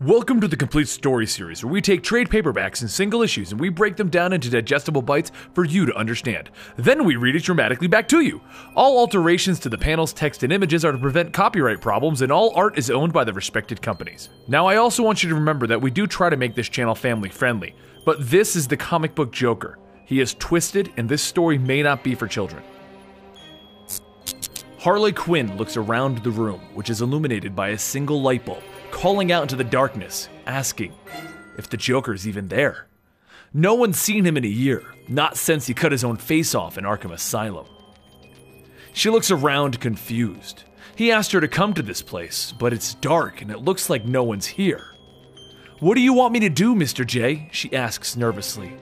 Welcome to the Complete Story series, where we take trade paperbacks and single issues and we break them down into digestible bites for you to understand. Then we read it dramatically back to you. All alterations to the panels, text, and images are to prevent copyright problems, and all art is owned by the respected companies. Now, I also want you to remember that we do try to make this channel family friendly, but this is the comic book Joker. He is twisted, and this story may not be for children. Harley Quinn looks around the room, which is illuminated by a single light bulb, calling out into the darkness, asking if the Joker's even there. No one's seen him in a year, not since he cut his own face off in Arkham Asylum. She looks around confused. He asked her to come to this place, but it's dark and it looks like no one's here. "What do you want me to do, Mr. J?" she asks nervously.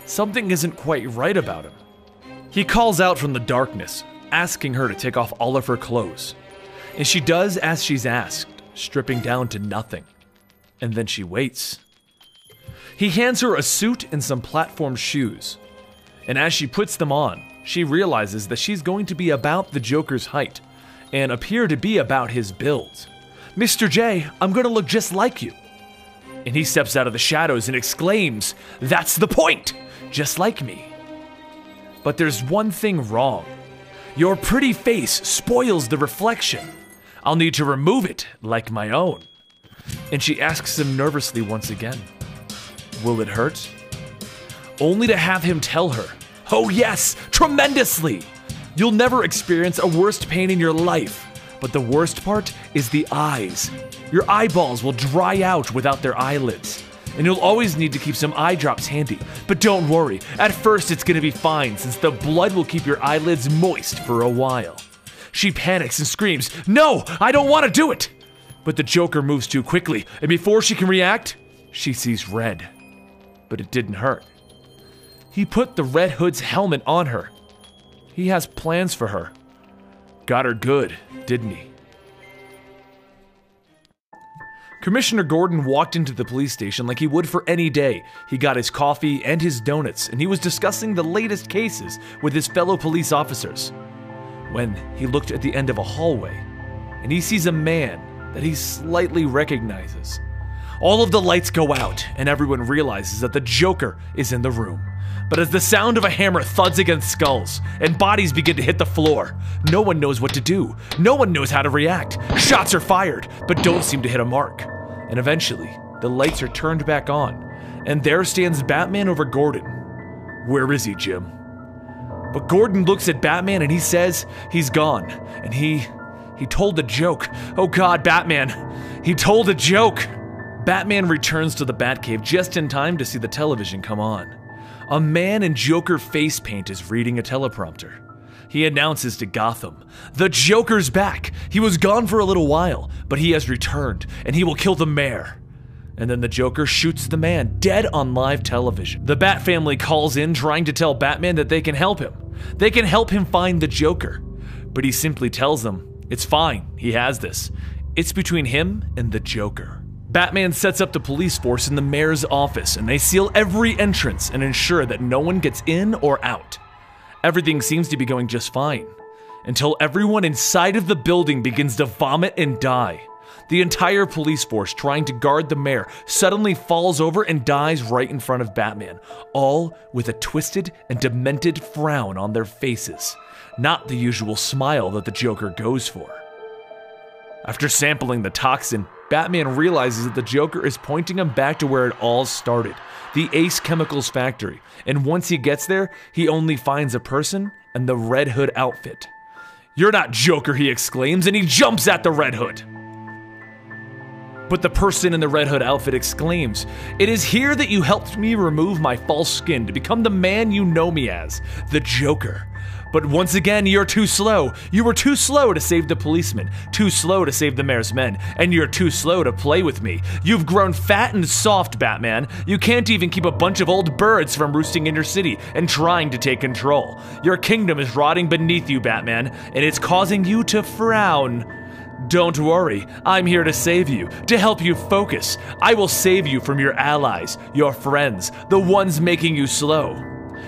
Something isn't quite right about him. He calls out from the darkness, asking her to take off all of her clothes. And she does as she's asked, stripping down to nothing. And then she waits. He hands her a suit and some platform shoes. And as she puts them on, she realizes that she's going to be about the Joker's height and appear to be about his build. "Mr. J, I'm going to look just like you." And he steps out of the shadows and exclaims, "That's the point! Just like me." But there's one thing wrong. Your pretty face spoils the reflection. I'll need to remove it like my own. And she asks him nervously once again, "Will it hurt?" Only to have him tell her, "Oh yes, tremendously! You'll never experience a worse pain in your life, but the worst part is the eyes. Your eyeballs will dry out without their eyelids, and you'll always need to keep some eye drops handy. But don't worry, at first it's gonna be fine since the blood will keep your eyelids moist for a while." She panics and screams, "No, I don't want to do it!" But the Joker moves too quickly, and before she can react, she sees red. But it didn't hurt. He put the Red Hood's helmet on her. He has plans for her. Got her good, didn't he? Commissioner Gordon walked into the police station like he would for any day. He got his coffee and his donuts, and he was discussing the latest cases with his fellow police officers, when he looked at the end of a hallway, and he sees a man that he slightly recognizes. All of the lights go out, and everyone realizes that the Joker is in the room. But as the sound of a hammer thuds against skulls, and bodies begin to hit the floor, no one knows what to do. No one knows how to react. Shots are fired, but don't seem to hit a mark. And eventually, the lights are turned back on, and there stands Batman over Gordon. "Where is he, Jim?" But Gordon looks at Batman and he says he's gone. And he told a joke. "Oh God, Batman, he told a joke." Batman returns to the Batcave just in time to see the television come on. A man in Joker face paint is reading a teleprompter. He announces to Gotham, "The Joker's back. He was gone for a little while, but he has returned, and he will kill the mayor." And then the Joker shoots the man dead on live television. The Bat family calls in trying to tell Batman that they can help him. They can help him find the Joker. But he simply tells them, it's fine, he has this. It's between him and the Joker. Batman sets up the police force in the mayor's office, and they seal every entrance and ensure that no one gets in or out. Everything seems to be going just fine, until everyone inside of the building begins to vomit and die. The entire police force trying to guard the mayor suddenly falls over and dies right in front of Batman, all with a twisted and demented frown on their faces, not the usual smile that the Joker goes for. After sampling the toxin, Batman realizes that the Joker is pointing him back to where it all started, the Ace Chemicals factory, and once he gets there, he only finds a person and the Red Hood outfit. "You're not Joker," he exclaims, and he jumps at the Red Hood. But the person in the Red Hood outfit exclaims, "It is here that you helped me remove my false skin to become the man you know me as, the Joker. But once again, you're too slow. You were too slow to save the policeman, too slow to save the mayor's men, and you're too slow to play with me. You've grown fat and soft, Batman. You can't even keep a bunch of old birds from roosting in your city and trying to take control. Your kingdom is rotting beneath you, Batman, and it's causing you to frown. Don't worry, I'm here to save you, to help you focus. I will save you from your allies, your friends, the ones making you slow."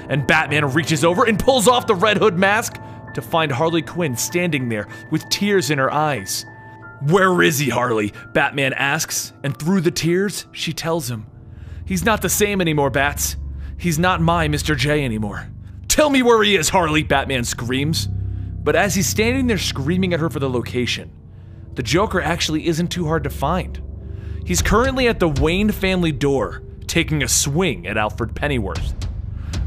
And Batman reaches over and pulls off the Red Hood mask to find Harley Quinn standing there with tears in her eyes. "Where is he, Harley?" Batman asks, and through the tears, she tells him, "He's not the same anymore, Bats. He's not my Mr. J anymore." "Tell me where he is, Harley," Batman screams. But as he's standing there screaming at her for the location, the Joker actually isn't too hard to find. He's currently at the Wayne family door, taking a swing at Alfred Pennyworth.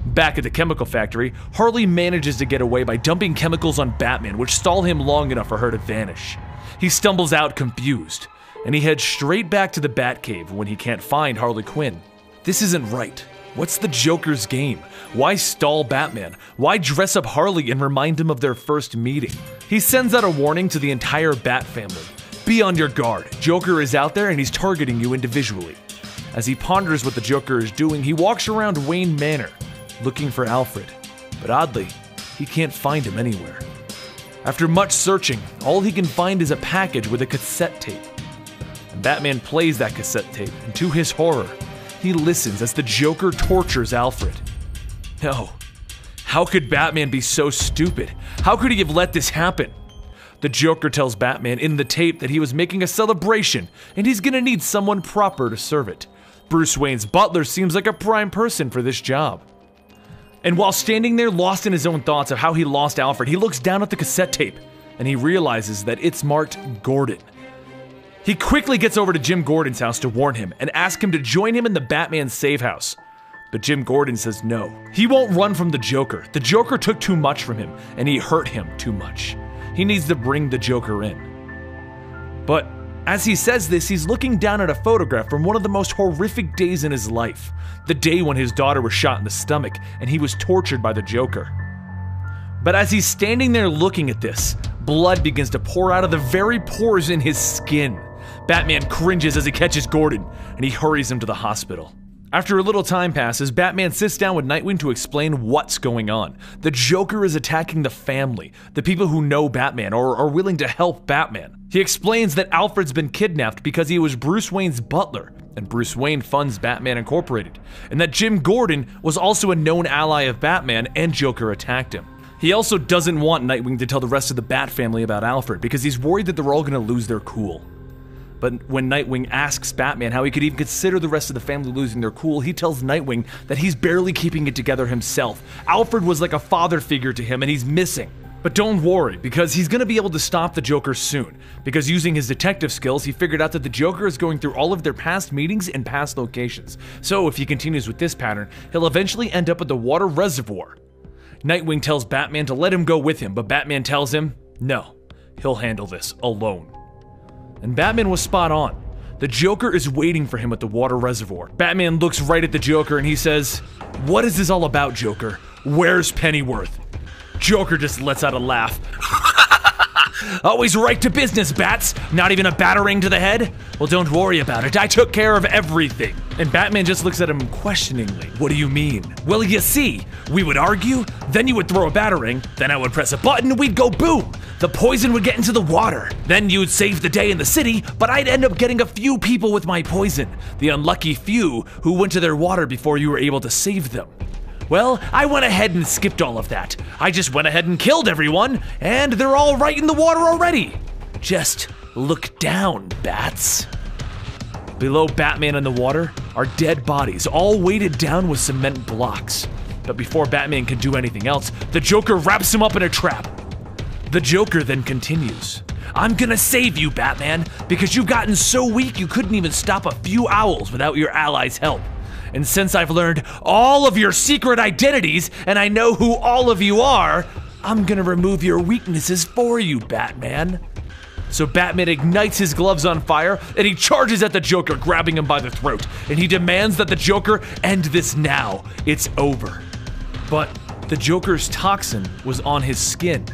Back at the chemical factory, Harley manages to get away by dumping chemicals on Batman, which stall him long enough for her to vanish. He stumbles out confused, and he heads straight back to the Batcave when he can't find Harley Quinn. This isn't right. What's the Joker's game? Why stall Batman? Why dress up Harley and remind him of their first meeting? He sends out a warning to the entire Bat family. Be on your guard. Joker is out there and he's targeting you individually. As he ponders what the Joker is doing, he walks around Wayne Manor, looking for Alfred. But oddly, he can't find him anywhere. After much searching, all he can find is a package with a cassette tape. And Batman plays that cassette tape, and to his horror, he listens as the Joker tortures Alfred. No. How could Batman be so stupid? How could he have let this happen? The Joker tells Batman in the tape that he was making a celebration, and he's gonna need someone proper to serve it. Bruce Wayne's butler seems like a prime person for this job. And while standing there lost in his own thoughts of how he lost Alfred, he looks down at the cassette tape, and he realizes that it's marked Gordon. He quickly gets over to Jim Gordon's house to warn him and ask him to join him in the Batman safe house. But Jim Gordon says no. He won't run from the Joker. The Joker took too much from him, and he hurt him too much. He needs to bring the Joker in. But as he says this, he's looking down at a photograph from one of the most horrific days in his life. The day when his daughter was shot in the stomach, and he was tortured by the Joker. But as he's standing there looking at this, blood begins to pour out of the very pores in his skin. Batman cringes as he catches Gordon, and he hurries him to the hospital. After a little time passes, Batman sits down with Nightwing to explain what's going on. The Joker is attacking the family, the people who know Batman or are willing to help Batman. He explains that Alfred's been kidnapped because he was Bruce Wayne's butler, and Bruce Wayne funds Batman Incorporated, and that Jim Gordon was also a known ally of Batman and Joker attacked him. He also doesn't want Nightwing to tell the rest of the Bat family about Alfred because he's worried that they're all going to lose their cool. But when Nightwing asks Batman how he could even consider the rest of the family losing their cool, he tells Nightwing that he's barely keeping it together himself. Alfred was like a father figure to him and he's missing. But don't worry, because he's gonna be able to stop the Joker soon. Because using his detective skills, he figured out that the Joker is going through all of their past meetings and past locations. So if he continues with this pattern, he'll eventually end up at the water reservoir. Nightwing tells Batman to let him go with him, but Batman tells him, no, he'll handle this alone. And Batman was spot on. The Joker is waiting for him at the water reservoir. Batman looks right at the Joker and he says, "What is this all about, Joker? Where's Pennyworth?" Joker just lets out a laugh. "Always right to business, Bats. Not even a batarang to the head? Well, don't worry about it. I took care of everything." And Batman just looks at him questioningly. "What do you mean?" "Well, you see, we would argue, then you would throw a batarang, then I would press a button and we'd go boom. The poison would get into the water. Then you'd save the day in the city, but I'd end up getting a few people with my poison. The unlucky few who went to their water before you were able to save them. Well, I went ahead and skipped all of that. I just went ahead and killed everyone, and they're all right in the water already. Just look down, Bats." Below Batman in the water are dead bodies, all weighted down with cement blocks. But before Batman can do anything else, the Joker wraps him up in a trap. The Joker then continues, "I'm gonna save you, Batman, because you've gotten so weak you couldn't even stop a few owls without your allies' help. And since I've learned all of your secret identities and I know who all of you are, I'm gonna remove your weaknesses for you, Batman." So Batman ignites his gloves on fire and he charges at the Joker, grabbing him by the throat, and he demands that the Joker end this now. It's over. But the Joker's toxin was on his skin,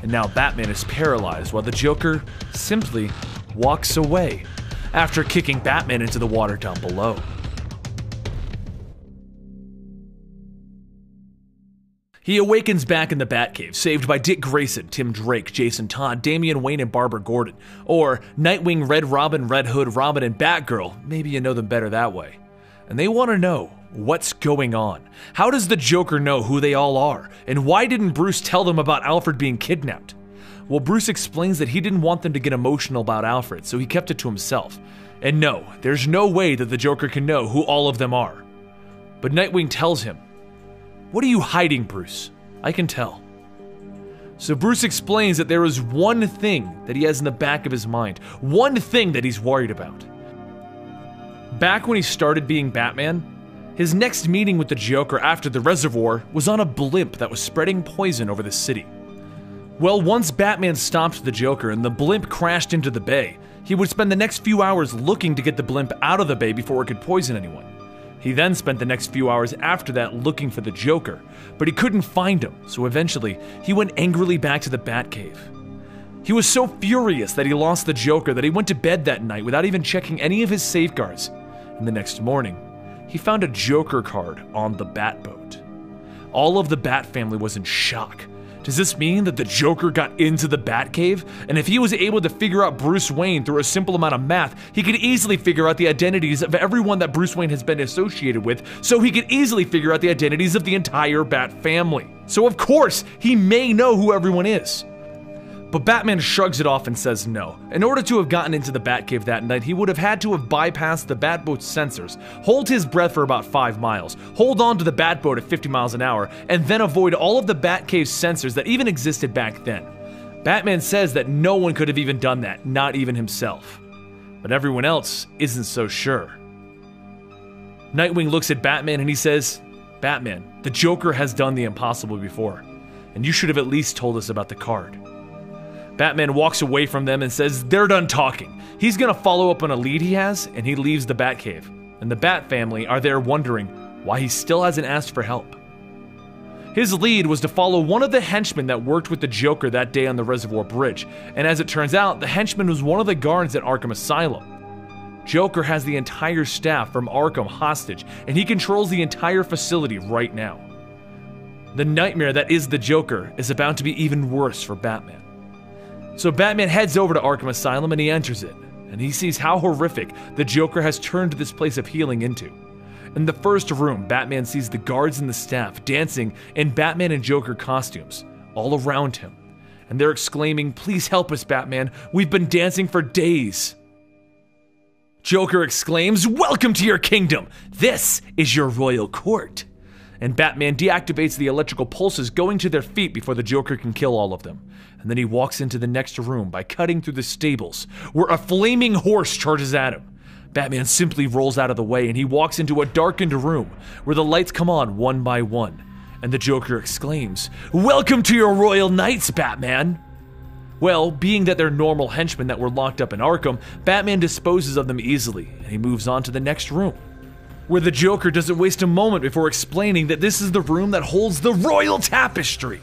and now Batman is paralyzed while the Joker simply walks away after kicking Batman into the water down below. He awakens back in the Batcave, saved by Dick Grayson, Tim Drake, Jason Todd, Damian Wayne, and Barbara Gordon. Or Nightwing, Red Robin, Red Hood, Robin, and Batgirl. Maybe you know them better that way. And they want to know what's going on. How does the Joker know who they all are? And why didn't Bruce tell them about Alfred being kidnapped? Well, Bruce explains that he didn't want them to get emotional about Alfred, so he kept it to himself. And no, there's no way that the Joker can know who all of them are. But Nightwing tells him, "What are you hiding, Bruce? I can tell." So Bruce explains that there is one thing that he has in the back of his mind, one thing that he's worried about. Back when he started being Batman, his next meeting with the Joker after the reservoir was on a blimp that was spreading poison over the city. Well, once Batman stopped the Joker and the blimp crashed into the bay, he would spend the next few hours looking to get the blimp out of the bay before it could poison anyone. He then spent the next few hours after that looking for the Joker, but he couldn't find him, so eventually he went angrily back to the Batcave. He was so furious that he lost the Joker that he went to bed that night without even checking any of his safeguards, and the next morning, he found a Joker card on the Batboat. All of the Bat family was in shock. Does this mean that the Joker got into the Batcave? And if he was able to figure out Bruce Wayne through a simple amount of math, he could easily figure out the identities of everyone that Bruce Wayne has been associated with, so he could easily figure out the identities of the entire Bat family. So of course, he may know who everyone is. But Batman shrugs it off and says no. In order to have gotten into the Batcave that night, he would have had to have bypassed the Batboat's sensors, hold his breath for about 5 miles, hold on to the Batboat at 50 miles an hour, and then avoid all of the Batcave's sensors that even existed back then. Batman says that no one could have even done that, not even himself. But everyone else isn't so sure. Nightwing looks at Batman and he says, "Batman, the Joker has done the impossible before, and you should have at least told us about the card." Batman walks away from them and says they're done talking. He's gonna follow up on a lead he has, and he leaves the Batcave. And the Bat family are there wondering why he still hasn't asked for help. His lead was to follow one of the henchmen that worked with the Joker that day on the Reservoir Bridge, and as it turns out, the henchman was one of the guards at Arkham Asylum. Joker has the entire staff from Arkham hostage, and he controls the entire facility right now. The nightmare that is the Joker is about to be even worse for Batman. So Batman heads over to Arkham Asylum and he enters it, and he sees how horrific the Joker has turned this place of healing into. In the first room, Batman sees the guards and the staff dancing in Batman and Joker costumes, all around him. And they're exclaiming, "Please help us, Batman, we've been dancing for days." Joker exclaims, "Welcome to your kingdom! This is your royal court!" And Batman deactivates the electrical pulses going to their feet before the Joker can kill all of them. And then he walks into the next room by cutting through the stables, where a flaming horse charges at him. Batman simply rolls out of the way and he walks into a darkened room, where the lights come on one by one. And the Joker exclaims, "Welcome to your royal knights, Batman!" Well, being that they're normal henchmen that were locked up in Arkham, Batman disposes of them easily, and he moves on to the next room, where the Joker doesn't waste a moment before explaining that this is the room that holds the royal tapestry.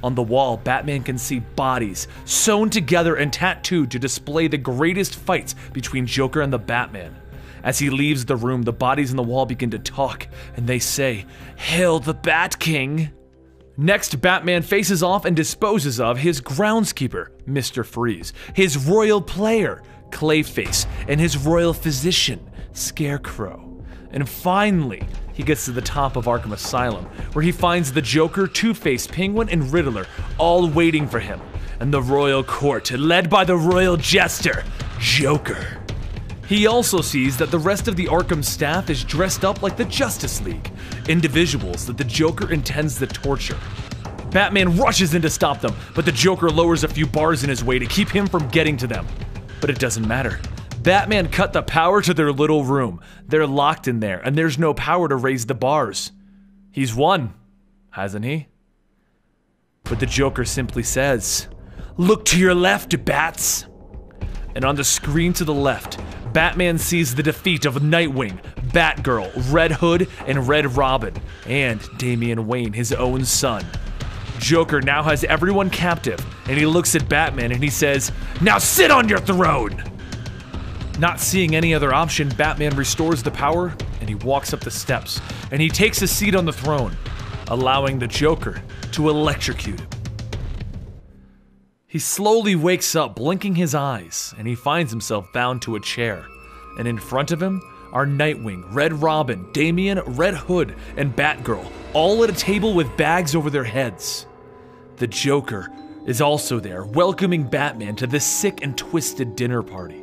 On the wall, Batman can see bodies sewn together and tattooed to display the greatest fights between Joker and the Batman. As he leaves the room, the bodies on the wall begin to talk, and they say, "Hail the Bat King!" Next, Batman faces off and disposes of his groundskeeper, Mr. Freeze, his royal player, Clayface, and his royal physician, Scarecrow. And finally, he gets to the top of Arkham Asylum, where he finds the Joker, Two-Face, Penguin, and Riddler all waiting for him, and the royal court, led by the royal jester, Joker. He also sees that the rest of the Arkham staff is dressed up like the Justice League, individuals that the Joker intends to torture. Batman rushes in to stop them, but the Joker lowers a few bars in his way to keep him from getting to them. But it doesn't matter. Batman cut the power to their little room. They're locked in there, and there's no power to raise the bars. He's won, hasn't he? But the Joker simply says, "Look to your left, Bats!" And on the screen to the left, Batman sees the defeat of Nightwing, Batgirl, Red Hood, and Red Robin, and Damian Wayne, his own son. Joker now has everyone captive, and he looks at Batman and he says, "Now sit on your throne!" Not seeing any other option, Batman restores the power, and he walks up the steps, and he takes a seat on the throne, allowing the Joker to electrocute him. He slowly wakes up, blinking his eyes, and he finds himself bound to a chair. And in front of him are Nightwing, Red Robin, Damian, Red Hood, and Batgirl, all at a table with bags over their heads. The Joker is also there, welcoming Batman to this sick and twisted dinner party.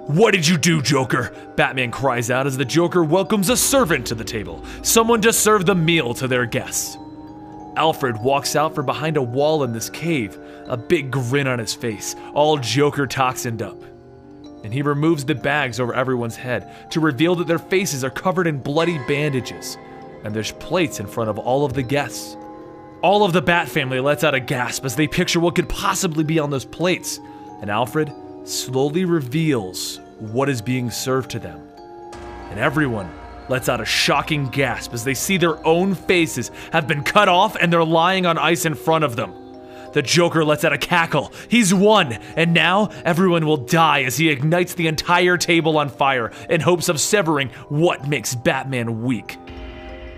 "What did you do, Joker?" Batman cries out as the Joker welcomes a servant to the table, someone to serve the meal to their guests. Alfred walks out from behind a wall in this cave, a big grin on his face, all Joker toxined up. And he removes the bags over everyone's head to reveal that their faces are covered in bloody bandages, and there's plates in front of all of the guests. All of the Bat family lets out a gasp as they picture what could possibly be on those plates, and Alfred slowly reveals what is being served to them. And everyone lets out a shocking gasp as they see their own faces have been cut off and they're lying on ice in front of them. The Joker lets out a cackle. He's won, and now everyone will die as he ignites the entire table on fire in hopes of severing what makes Batman weak.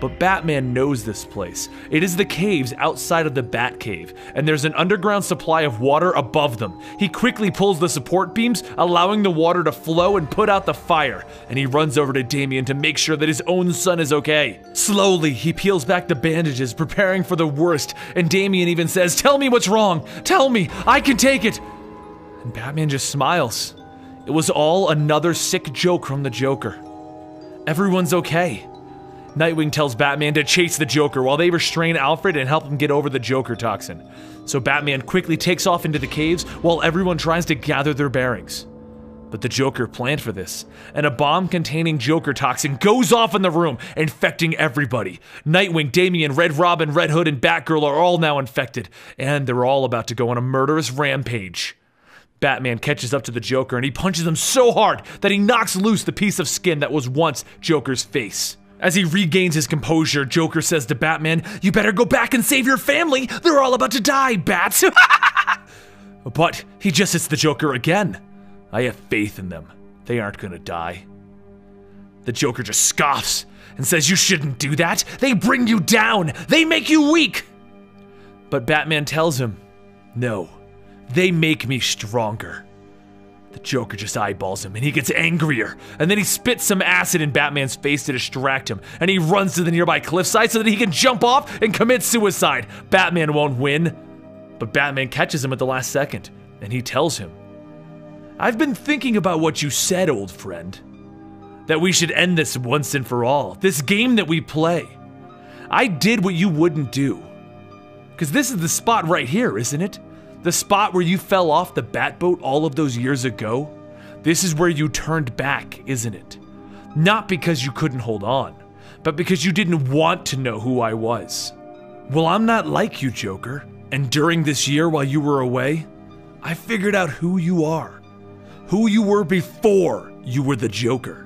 But Batman knows this place. It is the caves outside of the Batcave, and there's an underground supply of water above them. He quickly pulls the support beams, allowing the water to flow and put out the fire, and he runs over to Damian to make sure that his own son is okay. Slowly, he peels back the bandages, preparing for the worst, and Damian even says, "Tell me what's wrong! Tell me! I can take it!" And Batman just smiles. It was all another sick joke from the Joker. Everyone's okay. Nightwing tells Batman to chase the Joker while they restrain Alfred and help him get over the Joker toxin. So Batman quickly takes off into the caves while everyone tries to gather their bearings. But the Joker planned for this, and a bomb containing Joker toxin goes off in the room, infecting everybody. Nightwing, Damian, Red Robin, Red Hood, and Batgirl are all now infected, and they're all about to go on a murderous rampage. Batman catches up to the Joker and he punches him so hard that he knocks loose the piece of skin that was once Joker's face. As he regains his composure, Joker says to Batman, "You better go back and save your family! They're all about to die, Bats!" But he just hits the Joker again. "I have faith in them. They aren't gonna die." The Joker just scoffs and says, "You shouldn't do that! They bring you down! They make you weak!" But Batman tells him, "No, they make me stronger." The Joker just eyeballs him and he gets angrier, and then he spits some acid in Batman's face to distract him, and he runs to the nearby cliffside so that he can jump off and commit suicide. Batman won't win, but Batman catches him at the last second, and he tells him, "I've been thinking about what you said, old friend. That we should end this once and for all, this game that we play. I did what you wouldn't do. Because this is the spot right here, isn't it? The spot where you fell off the Batboat all of those years ago? This is where you turned back, isn't it? Not because you couldn't hold on, but because you didn't want to know who I was. Well, I'm not like you, Joker, and during this year while you were away, I figured out who you are. Who you were before you were the Joker."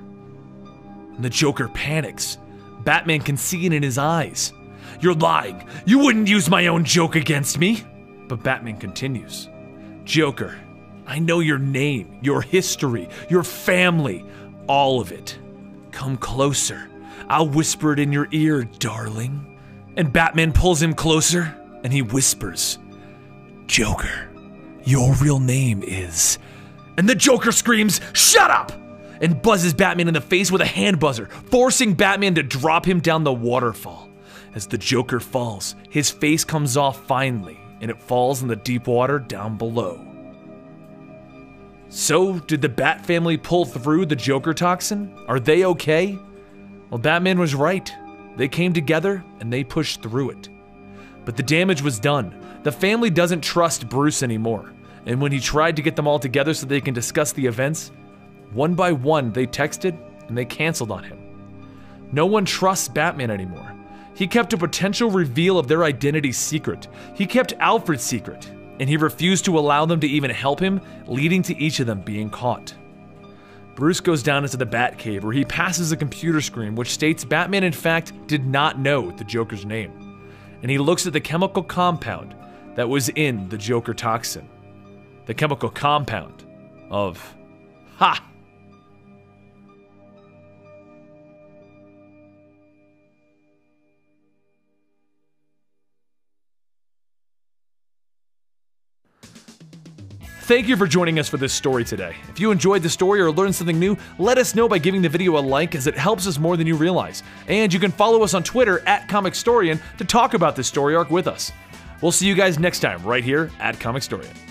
And the Joker panics. Batman can see it in his eyes. "You're lying. You wouldn't use my own joke against me." But Batman continues, "Joker, I know your name, your history, your family, all of it. Come closer. I'll whisper it in your ear, darling." And Batman pulls him closer, and he whispers, "Joker, your real name is..." And the Joker screams, "Shut up!" and buzzes Batman in the face with a hand buzzer, forcing Batman to drop him down the waterfall. As the Joker falls, his face comes off finally, and it falls in the deep water down below. So, did the Bat family pull through the Joker toxin? Are they okay? Well, Batman was right. They came together and they pushed through it. But the damage was done. The family doesn't trust Bruce anymore, and when he tried to get them all together so they can discuss the events, one by one they texted and they canceled on him. No one trusts Batman anymore. He kept a potential reveal of their identity secret. He kept Alfred's secret, and he refused to allow them to even help him, leading to each of them being caught. Bruce goes down into the Batcave where he passes a computer screen which states Batman in fact did not know the Joker's name. And he looks at the chemical compound that was in the Joker toxin. The chemical compound of... Ha! Thank you for joining us for this story today. If you enjoyed the story or learned something new, let us know by giving the video a like, as it helps us more than you realize. And you can follow us on Twitter @ComicStorian to talk about this story arc with us. We'll see you guys next time right here at Comicstorian.